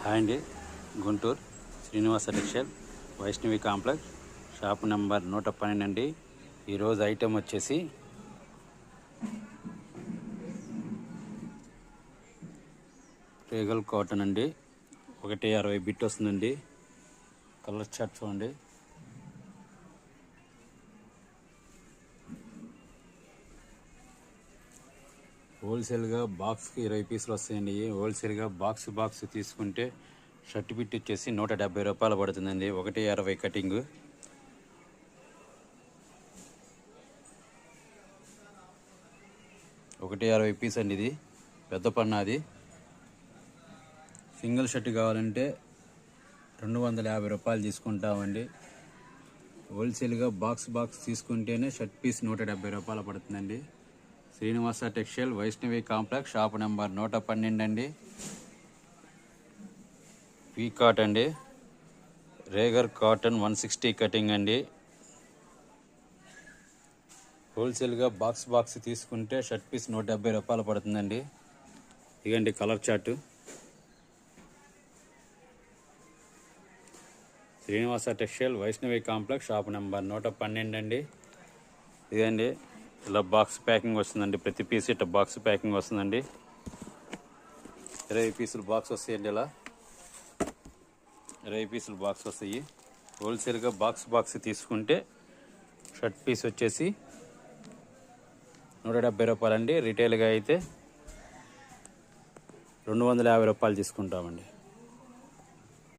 Hi అండి, Guntur Srinivasa textile Vaishnavi complex shop number 112 అండి. ఈరోజు ఐటెం వచ్చేసి రేగల్ కాటన్ అండి. 160 బిట్ వస్తుందండి. కలర్ చార్ట్ చూడండి. హోల్సేల్గా బాక్స్కి 20 పీసులు వస్తాయండి. హోల్సేల్గా బాక్స్ తీసుకుంటే షర్ట్ బిట్ వచ్చేసి 170 రూపాయలు పడుతుందండి. 160 కటింగ్. ఒకటి 60 పీస్ అండి. ఇది పెద్ద పన్నాది. సింగిల్ షర్ట్ కావాలంటే 250 రూపాయలు తీసుకుంటామండి. హోల్సేల్గా బాక్స్ తీసుకుంటేనే షర్ట్ పీస్ 170 రూపాయలు పడుతుందండి. Srinivasa textile Vaishnavi complex shop number 112 అండి. పీకాట్ అండి. రేగర్ కాటన్ 160 కటింగ్ అండి. హోల్సేల్గా బాక్స్ తీసుకుంటే షర్ట్ పీస్ 170 రూపాయలు పడుతుందండి. ఇదండి colour chart. Srinivasa textile Vaishnavi complex shop number 112 అండి. ఇదండి ఇలా బాక్స్ ప్యాకింగ్ వస్తుందండి. ప్రతి పీస్ ఇట్లా బాక్స్ ప్యాకింగ్ వస్తుందండి. 20 పీసులు బాక్స్ వస్తాయండి. ఇలా 20 పీసులు బాక్స్ వస్తాయి. హోల్సేల్గా బాక్స్ తీసుకుంటే షర్ట్ పీస్ వచ్చేసి 170 రూపాయలండి. రిటైల్గా అయితే 250 రూపాయలు తీసుకుంటామండి.